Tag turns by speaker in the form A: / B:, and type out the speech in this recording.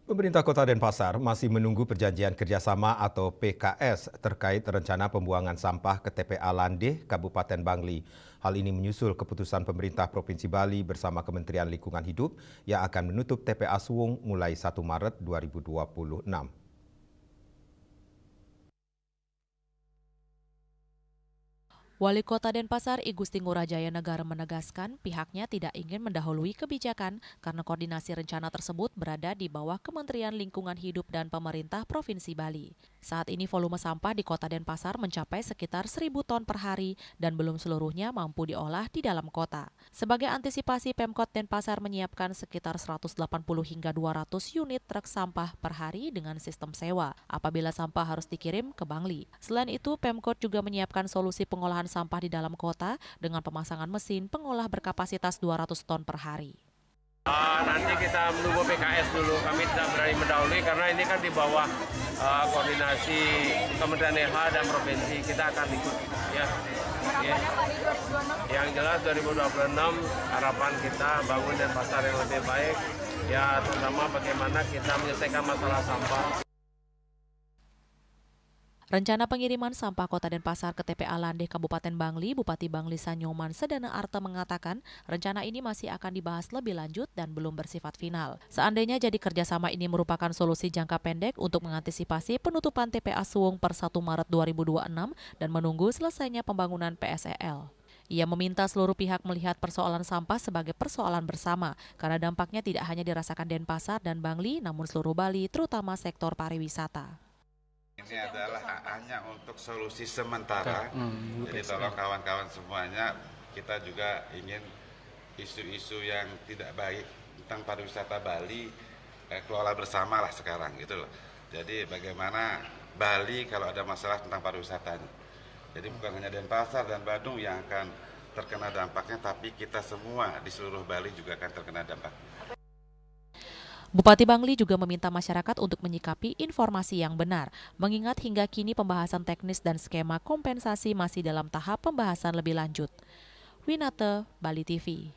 A: Pemerintah Kota Denpasar masih menunggu perjanjian kerjasama atau PKS terkait rencana pembuangan sampah ke TPA Landeh, Kabupaten Bangli. Hal ini menyusul keputusan pemerintah Provinsi Bali bersama Kementerian Lingkungan Hidup yang akan menutup TPA Suwung mulai 1 Maret 2026.
B: Wali Kota Denpasar I Gusti Ngurah Jaya Negara menegaskan pihaknya tidak ingin mendahului kebijakan karena koordinasi rencana tersebut berada di bawah Kementerian Lingkungan Hidup dan Pemerintah Provinsi Bali. Saat ini volume sampah di Kota Denpasar mencapai sekitar 1.000 ton per hari dan belum seluruhnya mampu diolah di dalam kota. Sebagai antisipasi, Pemkot Denpasar menyiapkan sekitar 180 hingga 200 unit truk sampah per hari dengan sistem sewa apabila sampah harus dikirim ke Bangli. Selain itu, Pemkot juga menyiapkan solusi pengolahan sampah di dalam kota dengan pemasangan mesin pengolah berkapasitas 200 ton per hari.
C: Nanti kita menunggu PKS dulu, kami tidak berani mendahului karena ini kan di bawah koordinasi Kementerian LH dan Provinsi, kita akan ikut. Ya. Yang jelas 2026 harapan kita bangun Denpasar yang lebih baik, ya terutama bagaimana kita menyelesaikan masalah sampah.
B: Rencana pengiriman sampah Kota Denpasar ke TPA Landeh Kabupaten Bangli, Bupati Bangli Sanyoman Sedana Arta mengatakan rencana ini masih akan dibahas lebih lanjut dan belum bersifat final. Seandainya jadi kerjasama ini merupakan solusi jangka pendek untuk mengantisipasi penutupan TPA Suwung per 1 Maret 2026 dan menunggu selesainya pembangunan PSEL. Ia meminta seluruh pihak melihat persoalan sampah sebagai persoalan bersama karena dampaknya tidak hanya dirasakan Denpasar dan Bangli namun seluruh Bali terutama sektor pariwisata.
D: Ini adalah hanya untuk solusi sementara, jadi tolong kawan-kawan semuanya, kita juga ingin isu-isu yang tidak baik tentang pariwisata Bali kelola bersama lah sekarang gitu loh. Jadi bagaimana Bali kalau ada masalah tentang pariwisatanya. Jadi bukan hanya Denpasar dan Badung yang akan terkena dampaknya, tapi kita semua di seluruh Bali juga akan terkena dampaknya.
B: Bupati Bangli juga meminta masyarakat untuk menyikapi informasi yang benar, mengingat hingga kini pembahasan teknis dan skema kompensasi masih dalam tahap pembahasan lebih lanjut. Winata, Bali TV.